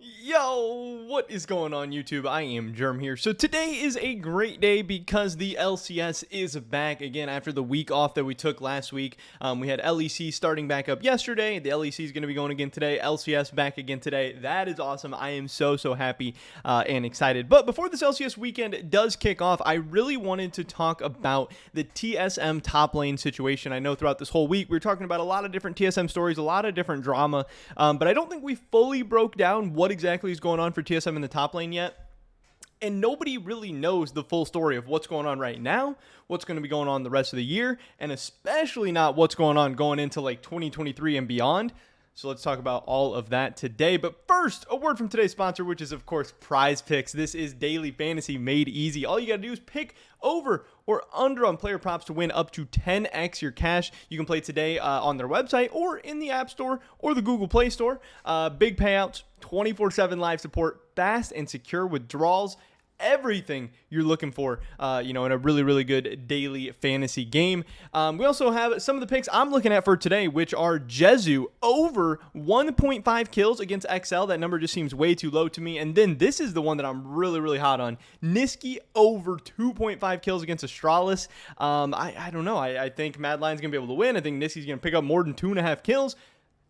Yo, what is going on YouTube? I am Germ here. So today is a great day because the LCS is back again after the week off that we took last week. We had LEC starting back up yesterday. The LEC is going to be going again today. LCS back again today. That is awesome. I am so happy and excited. But before this LCS weekend does kick off, I really wanted to talk about the TSM top lane situation. I know throughout this whole week we were talking about a lot of different TSM stories, a lot of different drama, but I don't think we fully broke down what exactly is going on for TSM in the top lane yet. And nobody really knows the full story of what's going on right now, what's going to be going on the rest of the year, and especially not what's going on going into like 2023 and beyond. So let's talk about all of that today. But first, a word from today's sponsor, which is, of course, Prize Picks. This is daily fantasy made easy. All you got to do is pick over or under on player props to win up to 10x your cash. You can play today on their website or in the App Store or the Google Play Store. Big payouts, 24/7 live support, fast and secure withdrawals. Everything you're looking for, in a really good daily fantasy game. We also have some of the picks I'm looking at for today, which are Jezu over 1.5 kills against XL. That number just seems way too low to me. And then this is the one that I'm really hot on. Niski over 2.5 kills against Astralis. I don't know. I think Mad Lion's going to be able to win. I think Niski's going to pick up more than 2.5 kills.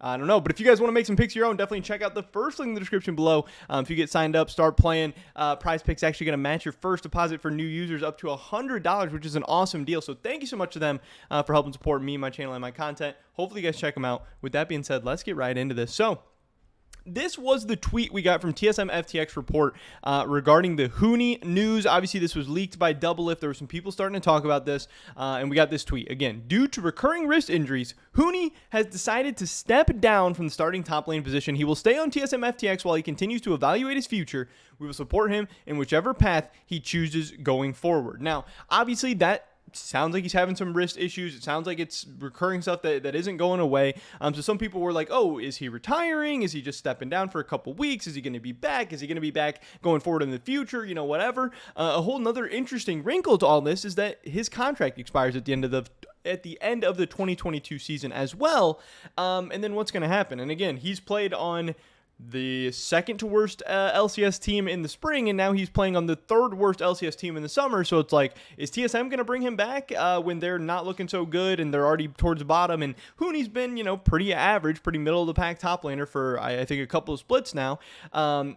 I don't know, but if you guys want to make some picks of your own, definitely check out the first link in the description below. If you get signed up, start playing, Prize Picks actually going to match your first deposit for new users up to $100, which is an awesome deal. So thank you so much to them for helping support me, my channel, and my content. Hopefully you guys check them out. With that being said, let's get right into this. So this was the tweet we got from TSM FTX report regarding the Huni news. Obviously, this was leaked by Doublelift. There were some people starting to talk about this, and we got this tweet. Again, due to recurring wrist injuries, Huni has decided to step down from the starting top lane position. He will stay on TSM FTX while he continues to evaluate his future. We will support him in whichever path he chooses going forward. Now, obviously, that sounds like he's having some wrist issues. It sounds like it's recurring stuff that isn't going away. So some people were like, oh, is he retiring? Is he just stepping down for a couple weeks? Is he going to be back? Is he going to be back going forward in the future? Whatever. A whole nother interesting wrinkle to all this is that his contract expires at the end of the 2022 season as well. And then what's going to happen? And again, he's played on the second to worst LCS team in the spring, and now he's playing on the third worst LCS team in the summer. So it's like, is TSM going to bring him back when they're not looking so good and they're already towards the bottom? And Huni's been, pretty average, pretty middle of the pack top laner for, I think, a couple of splits now.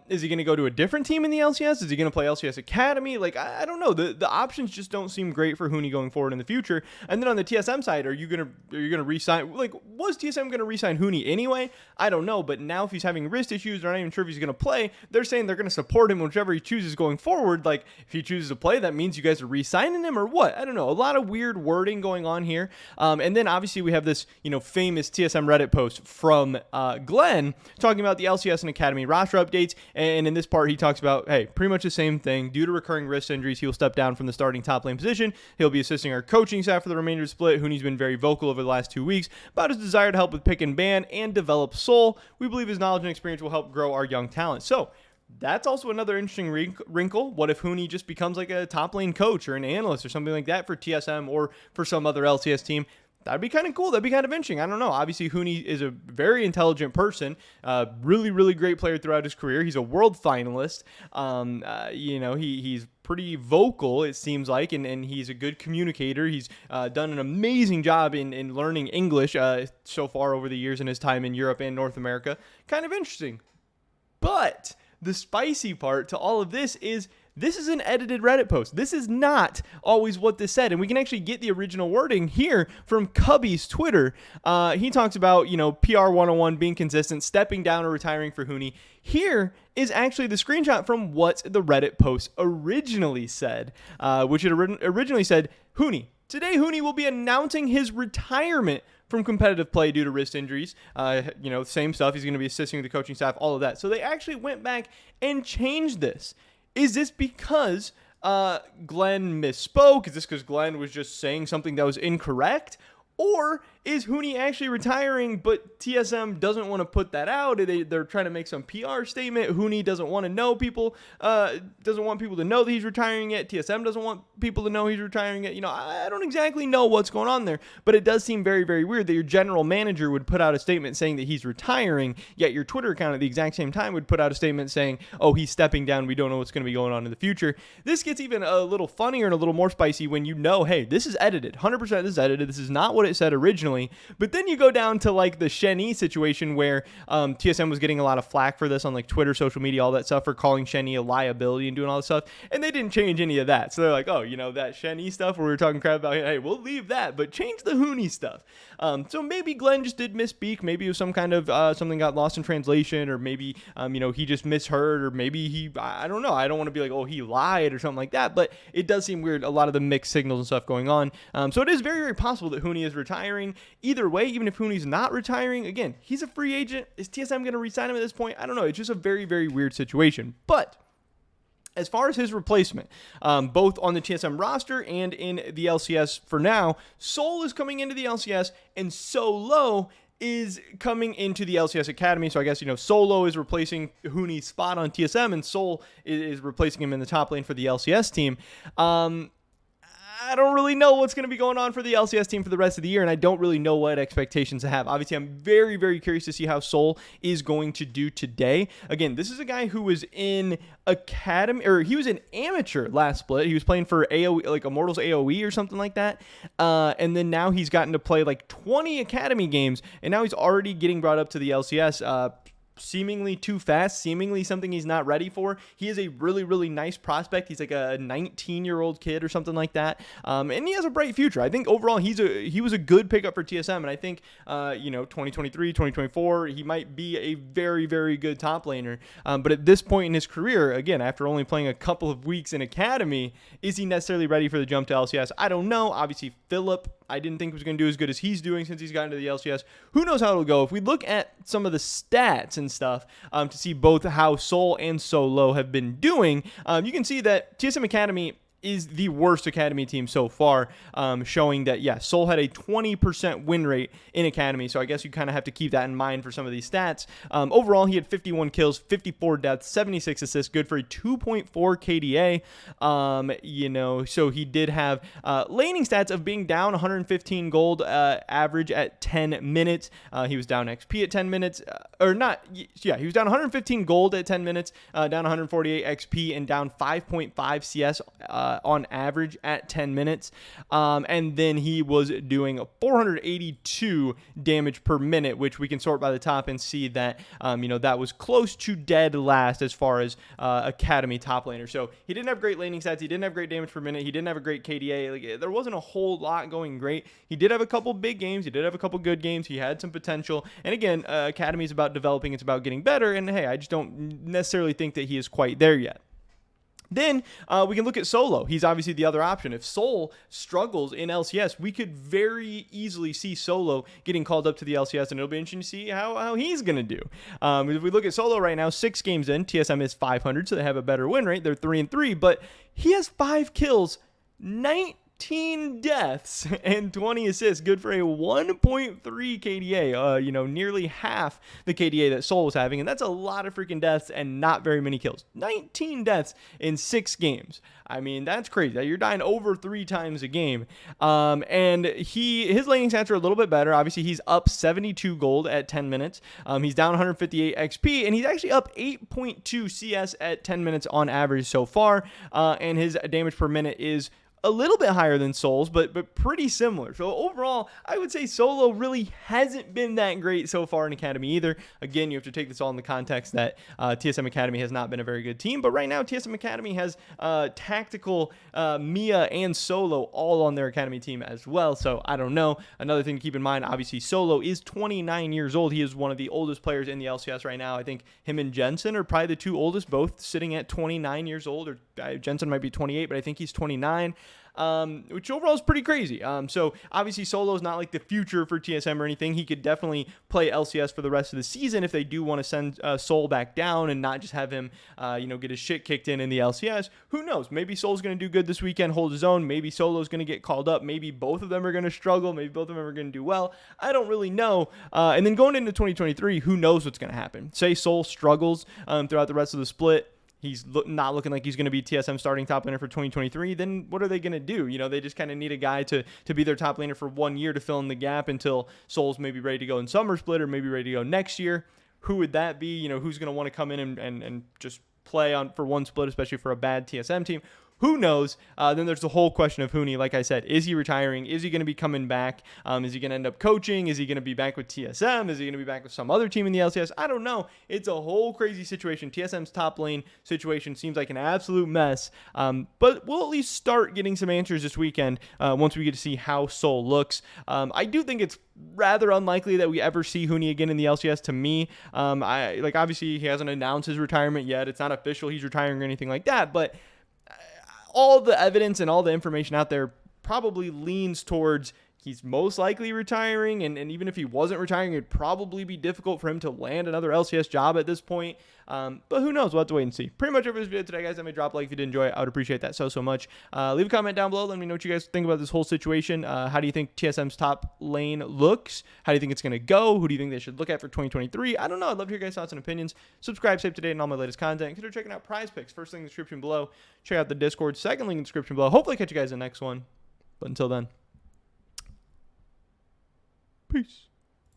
Is he going to go to a different team in the LCS? Is he going to play LCS Academy? Like, I don't know. The options just don't seem great for Huni going forward in the future. And then on the TSM side, are you going to re-sign? Like, was TSM going to re-sign Huni anyway? I don't know. But now if he's having wrist issues, they're not even sure if he's going to play. They're saying they're going to support him whichever he chooses going forward. Like, if he chooses to play, that means you guys are re-signing him or what? I don't know. A lot of weird wording going on here. And then obviously we have this, famous TSM Reddit post from Glenn talking about the LCS and Academy roster updates. And in this part, he talks about, hey, pretty much the same thing. Due to recurring wrist injuries, he will step down from the starting top lane position. He'll be assisting our coaching staff for the remainder of the split. Huni's been very vocal over the last 2 weeks about his desire to help with pick and ban and develop Soul. We believe his knowledge and experience will help grow our young talent. So that's also another interesting wrinkle. What if Huni just becomes like a top lane coach or an analyst or something like that for TSM or for some other LCS team? That'd be kind of cool. That'd be kind of interesting. I don't know. Obviously, Huni is a very intelligent person, really great player throughout his career. He's a world finalist. He's pretty vocal, it seems like, and he's a good communicator. He's done an amazing job in learning English so far over the years in his time in Europe and North America. Kind of interesting. But the spicy part to all of this is an edited Reddit post. This is not always what this said. And we can actually get the original wording here from Cubby's Twitter. He talks about, PR 101, being consistent, stepping down or retiring for Huni. Here is actually the screenshot from what the Reddit post originally said, which it originally said, Huni. Today, Huni will be announcing his retirement from competitive play due to wrist injuries. Same stuff. He's going to be assisting with the coaching staff, all of that. So they actually went back and changed this. Is this because Glenn misspoke? Is this because Glenn was just saying something that was incorrect? Or is Huni actually retiring, but TSM doesn't want to put that out. They're trying to make some PR statement. Huni doesn't want to know people, doesn't want people to know that he's retiring yet. TSM doesn't want people to know he's retiring yet. I don't exactly know what's going on there, but it does seem very, very weird that your general manager would put out a statement saying that he's retiring, yet your Twitter account at the exact same time would put out a statement saying, oh, he's stepping down. We don't know what's going to be going on in the future. This gets even a little funnier and a little more spicy when hey, this is edited. 100% this is edited. This is not what it said originally. But then you go down to like the Shen situation where TSM was getting a lot of flack for this on like Twitter, social media, all that stuff, for calling Shen a liability and doing all this stuff. And they didn't change any of that. So they're like, oh, that Shen stuff where we were talking crap about, hey, we'll leave that, but change the Huni stuff. So maybe Glenn just did misspeak. Maybe it was some kind of something got lost in translation, or maybe he just misheard, or maybe I don't know. I don't want to be like, oh, he lied or something like that. But it does seem weird. A lot of the mixed signals and stuff going on. So it is very, very possible that Huni is retiring. Either way, even if Huni's not retiring, again, he's a free agent. Is TSM going to re-sign him at this point? I don't know. It's just a very, very weird situation. But as far as his replacement, both on the TSM roster and in the LCS for now, Soul is coming into the LCS, and Solo is coming into the LCS Academy. So I guess, Solo is replacing Huni's spot on TSM, and Soul is replacing him in the top lane for the LCS team. I don't really know what's going to be going on for the LCS team for the rest of the year, and I don't really know what expectations to have. Obviously, I'm very, very curious to see how Soul is going to do today. Again, this is a guy who was in Academy, or he was an amateur last split. He was playing for AOE, like Immortals AOE or something like that, and then now he's gotten to play like 20 Academy games, and now he's already getting brought up to the LCS. Seemingly too fast, seemingly something he's not ready for. He is a really, really nice prospect. He's like a 19-year-old kid or something like that, and he has a bright future. I think overall he was a good pickup for TSM, and I think 2023, 2024, he might be a very, very good top laner. But at this point in his career, again, after only playing a couple of weeks in Academy, is he necessarily ready for the jump to LCS? I don't know. Obviously, Philip, I didn't think was going to do as good as he's doing since he's gotten to the LCS. Who knows how it'll go? If we look at some of the stats and stuff to see both how Soul and Solo have been doing, you can see that TSM Academy is the worst Academy team so far, showing that, Soul had a 20% win rate in Academy, so I guess you kind of have to keep that in mind for some of these stats. Overall, he had 51 kills, 54 deaths, 76 assists, good for a 2.4 KDA. So he did have laning stats of being down 115 gold average at 10 minutes. He was down XP at 10 minutes, he was down 115 gold at 10 minutes, down 148 XP, and down 5.5 CS on average at 10 minutes. And then he was doing 482 damage per minute, which we can sort by the top and see that, that was close to dead last as far as Academy top laner. So he didn't have great laning stats. He didn't have great damage per minute. He didn't have a great KDA. Like, there wasn't a whole lot going great. He did have a couple big games. He did have a couple good games. He had some potential. And again, Academy is about developing. It's about getting better. And hey, I just don't necessarily think that he is quite there yet. Then we can look at Solo. He's obviously the other option. If Soul struggles in LCS, we could very easily see Solo getting called up to the LCS, and it'll be interesting to see how he's going to do. If we look at Solo right now, 6 games in, TSM is 500, so they have a better win rate. They're 3-3, but he has 5 kills, 19 deaths, and 20 assists, good for a 1.3 KDA, nearly half the KDA that Soul was having, and that's a lot of freaking deaths and not very many kills. 19 deaths in 6 games. I mean, that's crazy. You're dying over 3 times a game. And his laning stats are a little bit better. Obviously, he's up 72 gold at 10 minutes. He's down 158 XP, and he's actually up 8.2 CS at 10 minutes on average so far. And his damage per minute is a little bit higher than Soul's, but pretty similar. So overall, I would say Solo really hasn't been that great so far in Academy either. Again, you have to take this all in the context that TSM Academy has not been a very good team, but right now TSM Academy has tactical Mia and Solo all on their Academy team as well. So I don't know. Another thing to keep in mind, obviously Solo is 29 years old. He is one of the oldest players in the LCS right now. I think him and Jensen are probably the 2 oldest, both sitting at 29 years old, or Jensen might be 28, but I think he's 29. which overall is pretty crazy. So obviously Solo is not like the future for TSM or anything. He could definitely play LCS for the rest of the season if they do want to send Sol back down and not just have him, get his shit kicked in the LCS. Who knows? Maybe Sol's going to do good this weekend, hold his own. Maybe Solo's going to get called up. Maybe both of them are going to struggle. Maybe both of them are going to do well. I don't really know. And then going into 2023, who knows what's going to happen? Say Sol struggles throughout the rest of the split. He's not looking like he's going to be TSM starting top laner for 2023. Then what are they going to do? They just kind of need a guy to be their top laner for 1 year to fill in the gap until Sol's maybe ready to go in summer split or maybe ready to go next year. Who would that be? Who's going to want to come in and just play on for one split, especially for a bad TSM team? Who knows? Then there's the whole question of Huni. Like I said, is he retiring? Is he going to be coming back? Is he going to end up coaching? Is he going to be back with TSM? Is he going to be back with some other team in the LCS? I don't know. It's a whole crazy situation. TSM's top lane situation seems like an absolute mess. But we'll at least start getting some answers this weekend once we get to see how Sol looks. I do think it's rather unlikely that we ever see Huni again in the LCS. To me, obviously he hasn't announced his retirement yet. It's not official he's retiring or anything like that, but all the evidence and all the information out there probably leans towards he's most likely retiring, and even if he wasn't retiring, it'd probably be difficult for him to land another LCS job at this point. But who knows? We'll have to wait and see. Pretty much over this video today, guys. Let me drop a like if you did enjoy it. I would appreciate that so much. Leave a comment down below. Let me know what you guys think about this whole situation. How do you think TSM's top lane looks? How do you think it's going to go? Who do you think they should look at for 2023? I don't know. I'd love to hear your guys' thoughts and opinions. Subscribe, stay up to date on all my latest content. Consider checking out Prize Picks. First link in the description below. Check out the Discord. Second link in the description below. Hopefully, catch you guys in the next one. But until then, peace.